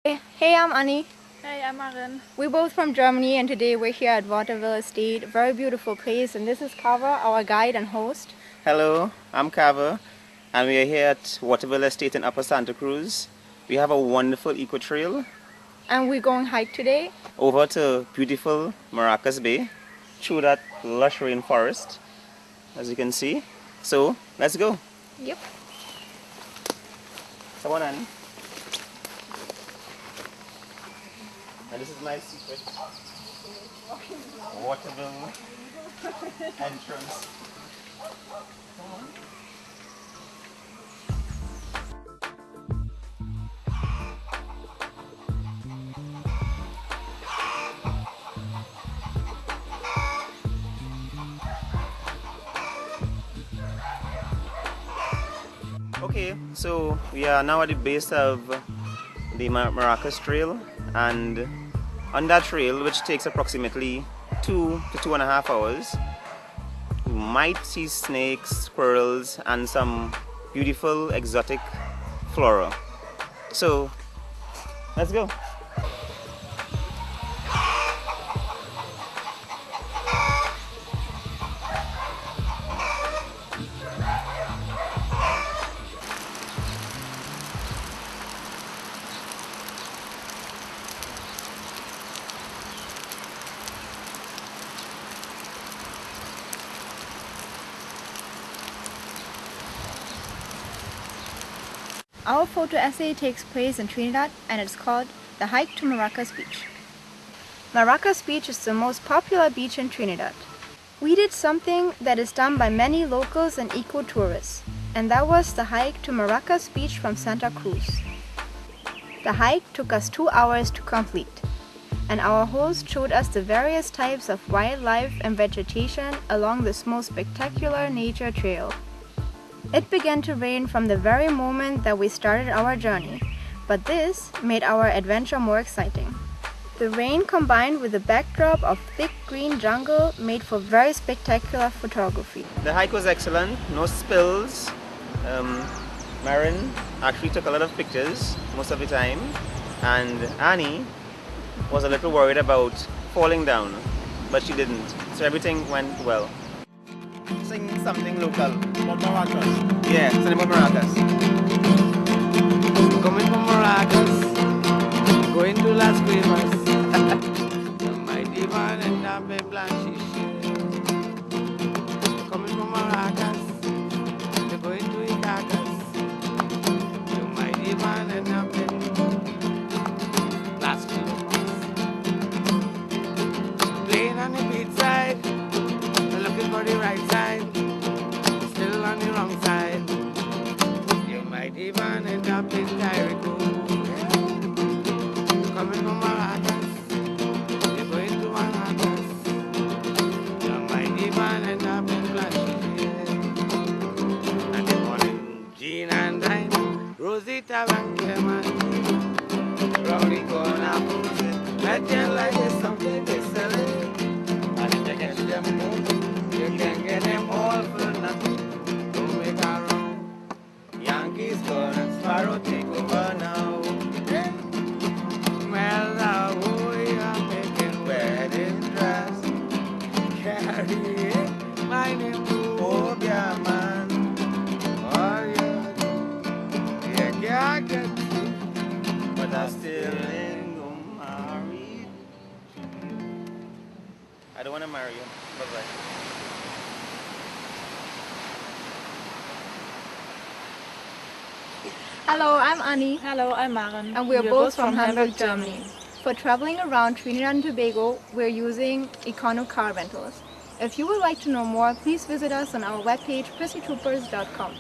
Hey, I'm Annie. Hey, I'm Marin. We're both from Germany and today we're here at Waterville Estate, a very beautiful place, and this is Kava, our guide and host. Hello, I'm Kava and we are here at Waterville Estate in Upper Santa Cruz. We have a wonderful eco trail. And we're going hike today. Over to beautiful Maracas Bay through that lush rainforest, as you can see. So, let's go. Yep. Someone on. And this is my secret Waterville entrance. Okay, so we are now at the base of the Maracas Trail, and on that trail, which takes approximately 2 to 2.5 hours, you might see snakes, squirrels, and some beautiful exotic flora. So, let's go. Our photo essay takes place in Trinidad and it's called The Hike to Maracas Beach. Maracas Beach is the most popular beach in Trinidad. We did something that is done by many locals and eco-tourists, and that was the hike to Maracas Beach from Santa Cruz. The hike took us 2 hours to complete, and our host showed us the various types of wildlife and vegetation along this most spectacular nature trail. It began to rain from the very moment that we started our journey, but this made our adventure more exciting. The rain combined with the backdrop of thick green jungle made for very spectacular photography. The hike was excellent, no spills. Marin actually took a lot of pictures most of the time, and Annie was a little worried about falling down, but she didn't, so everything went well. Sing something local. From Maracas. Yeah, sing about Maracas. Coming from Maracas, going to Las Cuevas. My divan and Nabe Blanchish. Coming from Maracas, they're going to Icacas. My divan and Nabe Las Cuevas. Playing on the beach side, looking for the right side. Still on the wrong side. You might even end up in Jericho. Coming from Maracas, you're going to Maracas. You might even end up in Blanchard. And the morning, Jean and Dine, Rosita and Clement. Round the corner, Pussy. Let your life is something they sell it. And if you get them more, you can get them all for nothing. Don't make a wrong. Yankees gone and Sparrow take over now. Well, we are making wedding dress. Carry it, my name to Obia man. Oh, yeah, yeah, get you, But I still ain't gonna marry. I don't want to marry you. Bye-bye. Hello, I'm Annie, Hello, I'm Marin. and we're both from Hamburg, Germany. For traveling around Trinidad and Tobago, we're using Econo car rentals. If you would like to know more, please visit us on our webpage, pussytroopers.com.